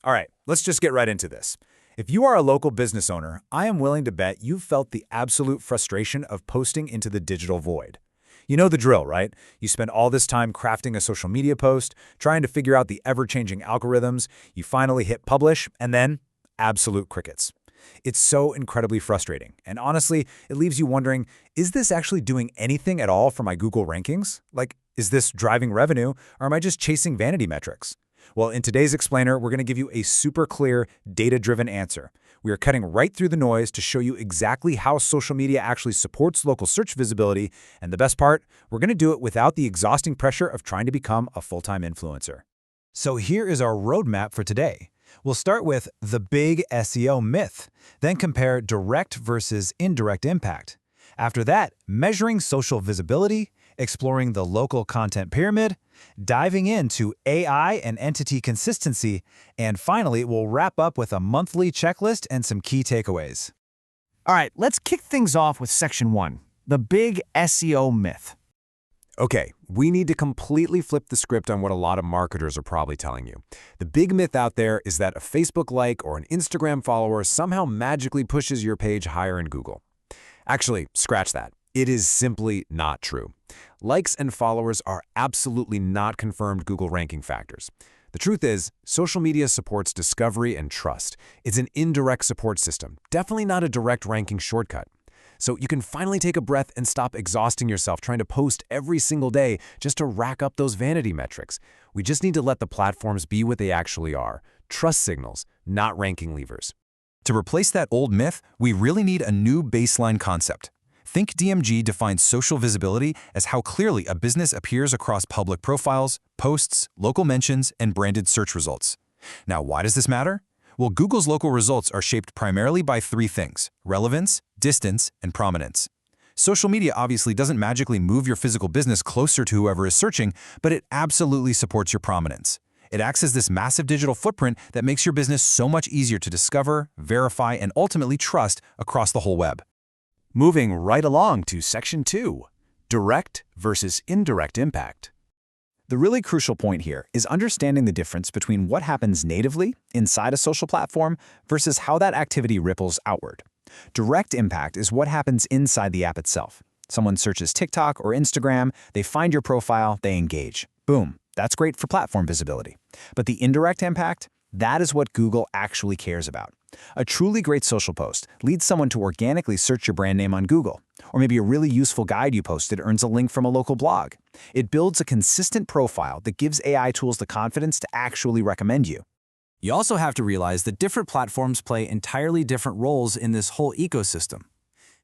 All right, let's just get right into this. If you are a local business owner, I am willing to bet you've felt the absolute frustration of posting into the digital void. You know the drill, right? You spend all this time crafting a social media post, trying to figure out the ever-changing algorithms, you finally hit publish, and then absolute crickets. It's so incredibly frustrating, and honestly, it leaves you wondering, is this actually doing anything at all for my Google rankings? Like, is this driving revenue, or am I just chasing vanity metrics? Well, in today's explainer, we're going to give you a super clear, data-driven answer. We are cutting right through the noise to show you exactly how social media actually supports local search visibility, and the best part, we're going to do it without the exhausting pressure of trying to become a full-time influencer. So here is our roadmap for today. We'll start with the big SEO myth, then compare direct versus indirect impact. After that, measuring social visibility, exploring the local content pyramid, diving into AI and entity consistency, and finally, we'll wrap up with a monthly checklist and some key takeaways. All right, let's kick things off with Section 1, the big SEO myth. Okay, we need to completely flip the script on what a lot of marketers are probably telling you. The big myth out there is that a Facebook like or an Instagram follower somehow magically pushes your page higher in Google. Actually, scratch that. It is simply not true. Likes and followers are absolutely not confirmed Google ranking factors. The truth is, social media supports discovery and trust. It's an indirect support system, definitely not a direct ranking shortcut. So you can finally take a breath and stop exhausting yourself trying to post every single day just to rack up those vanity metrics. We just need to let the platforms be what they actually are, trust signals, not ranking levers. To replace that old myth, we really need a new baseline concept. ThinkDMG defines social visibility as how clearly a business appears across public profiles, posts, local mentions, and branded search results. Now, why does this matter? Well, Google's local results are shaped primarily by three things: relevance, distance, and prominence. Social media obviously doesn't magically move your physical business closer to whoever is searching, but it absolutely supports your prominence. It acts as this massive digital footprint that makes your business so much easier to discover, verify, and ultimately trust across the whole web. Moving right along to Section 2, direct versus indirect impact. The really crucial point here is understanding the difference between what happens natively inside a social platform versus how that activity ripples outward. Direct impact is what happens inside the app itself. Someone searches TikTok or Instagram, they find your profile, they engage. Boom, that's great for platform visibility. But the indirect impact, that is what Google actually cares about. A truly great social post leads someone to organically search your brand name on Google. Or maybe a really useful guide you posted earns a link from a local blog. It builds a consistent profile that gives AI tools the confidence to actually recommend you. You also have to realize that different platforms play entirely different roles in this whole ecosystem.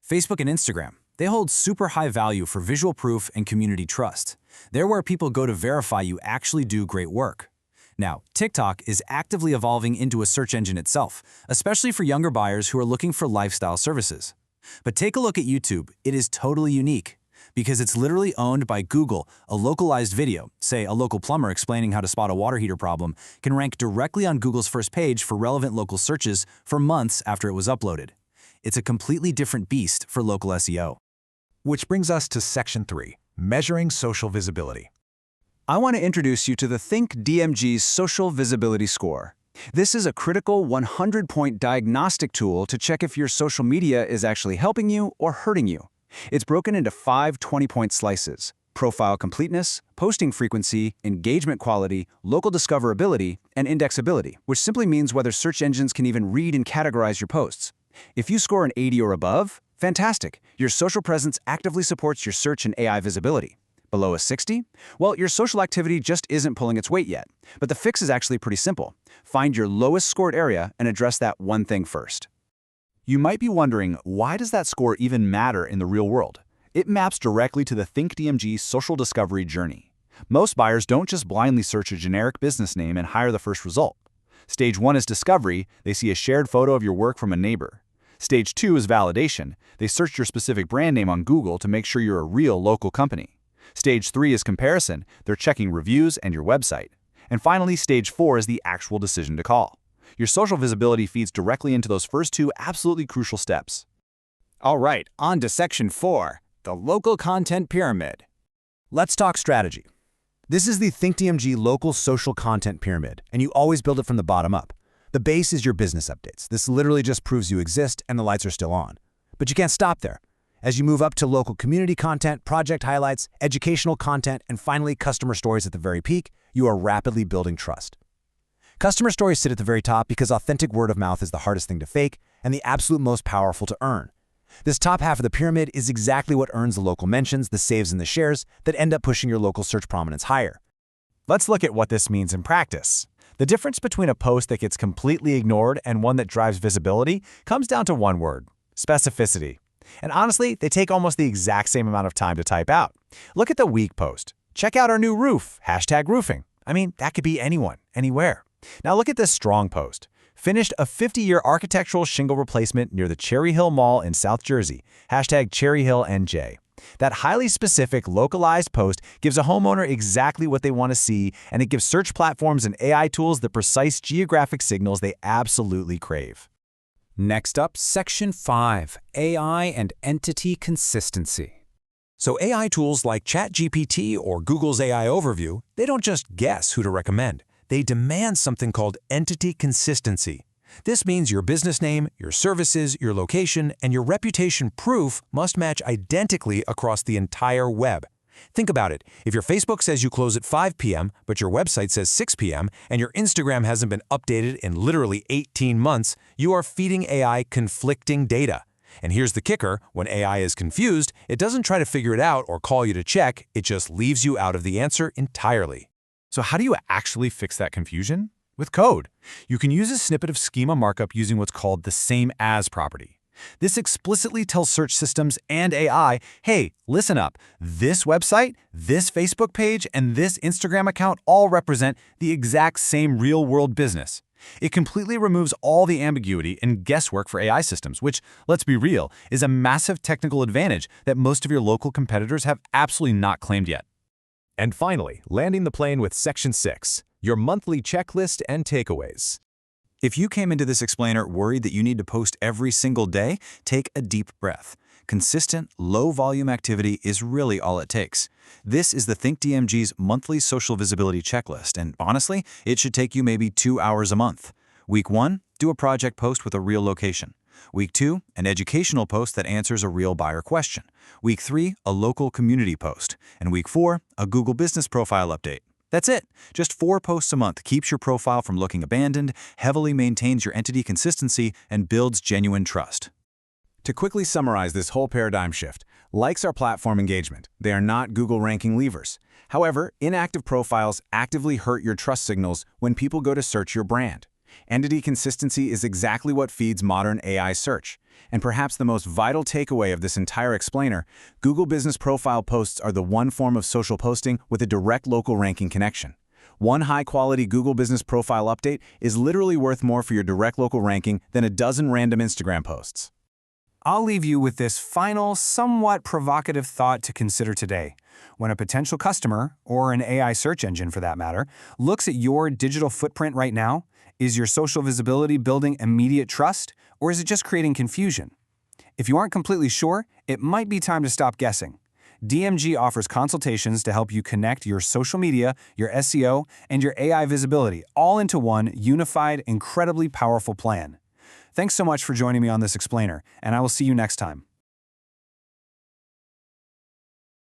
Facebook and Instagram, they hold super high value for visual proof and community trust. They're where people go to verify you actually do great work. Now, TikTok is actively evolving into a search engine itself, especially for younger buyers who are looking for lifestyle services. But take a look at YouTube. It is totally unique because it's literally owned by Google. A localized video, say a local plumber explaining how to spot a water heater problem, can rank directly on Google's first page for relevant local searches for months after it was uploaded. It's a completely different beast for local SEO. Which brings us to Section 3, measuring social visibility. I want to introduce you to the ThinkDMG Social Visibility Score. This is a critical 100-point diagnostic tool to check if your social media is actually helping you or hurting you. It's broken into 5 20-point slices: profile completeness, posting frequency, engagement quality, local discoverability, and indexability, which simply means whether search engines can even read and categorize your posts. If you score an 80 or above, fantastic. Your social presence actively supports your search and AI visibility. Below a 60? Well, your social activity just isn't pulling its weight yet. But the fix is actually pretty simple. Find your lowest scored area and address that one thing first. You might be wondering, why does that score even matter in the real world? It maps directly to the ThinkDMG social discovery journey. Most buyers don't just blindly search a generic business name and hire the first result. Stage 1 is discovery. They see a shared photo of your work from a neighbor. Stage 2 is validation. They search your specific brand name on Google to make sure you're a real local company. Stage 3 is comparison. They're checking reviews and your website. And finally, Stage 4 is the actual decision to call. Your social visibility feeds directly into those first 2 absolutely crucial steps. All right, on to Section 4, the local content pyramid. Let's talk strategy. This is the ThinkDMG local social content pyramid, and you always build it from the bottom up. The base is your business updates. This literally just proves you exist and the lights are still on. But you can't stop there. As you move up to local community content, project highlights, educational content, and finally customer stories at the very peak, you are rapidly building trust. Customer stories sit at the very top because authentic word of mouth is the hardest thing to fake and the absolute most powerful to earn. This top half of the pyramid is exactly what earns the local mentions, the saves, and the shares that end up pushing your local search prominence higher. Let's look at what this means in practice. The difference between a post that gets completely ignored and one that drives visibility comes down to one word: specificity. And honestly, they take almost the exact same amount of time to type out. Look at the weak post. Check out our new roof, #roofing. I mean, that could be anyone, anywhere. Now look at this strong post. Finished a 50-year architectural shingle replacement near the Cherry Hill Mall in South Jersey, #CherryHillNJ. That highly specific, localized post gives a homeowner exactly what they want to see, and it gives search platforms and AI tools the precise geographic signals they absolutely crave. Next up, Section 5, AI and Entity Consistency. So AI tools like ChatGPT or Google's AI Overview, they don't just guess who to recommend. They demand something called entity consistency. This means your business name, your services, your location, and your reputation proof must match identically across the entire web. Think about it. If your Facebook says you close at 5 p.m., but your website says 6 p.m., and your Instagram hasn't been updated in literally 18 months, you are feeding AI conflicting data. And here's the kicker: when AI is confused, it doesn't try to figure it out or call you to check, it just leaves you out of the answer entirely. So how do you actually fix that confusion? With code. You can use a snippet of schema markup using what's called the same as property. This explicitly tells search systems and AI, hey, listen up, this website, this Facebook page, and this Instagram account all represent the exact same real-world business. It completely removes all the ambiguity and guesswork for AI systems, which, let's be real, is a massive technical advantage that most of your local competitors have absolutely not claimed yet. And finally, landing the plane with Section 6, your monthly checklist and takeaways. If you came into this explainer worried that you need to post every single day, take a deep breath. Consistent, low-volume activity is really all it takes. This is the ThinkDMG's monthly social visibility checklist, and honestly, it should take you maybe 2 hours a month. Week 1, do a project post with a real location. Week 2, an educational post that answers a real buyer question. Week 3, a local community post. And Week 4, a Google Business Profile update. That's it. Just 4 posts a month keeps your profile from looking abandoned, heavily maintains your entity consistency, and builds genuine trust. To quickly summarize this whole paradigm shift, likes are platform engagement. They are not Google ranking levers. However, inactive profiles actively hurt your trust signals when people go to search your brand. Entity consistency is exactly what feeds modern AI search. And perhaps the most vital takeaway of this entire explainer, Google Business Profile posts are the one form of social posting with a direct local ranking connection. One high-quality Google Business Profile update is literally worth more for your direct local ranking than a dozen random Instagram posts. I'll leave you with this final, somewhat provocative thought to consider today. When a potential customer, or an AI search engine for that matter, looks at your digital footprint right now, is your social visibility building immediate trust, or is it just creating confusion? If you aren't completely sure, it might be time to stop guessing. DMG offers consultations to help you connect your social media, your SEO, and your AI visibility all into one unified, incredibly powerful plan. Thanks so much for joining me on this explainer, and I will see you next time.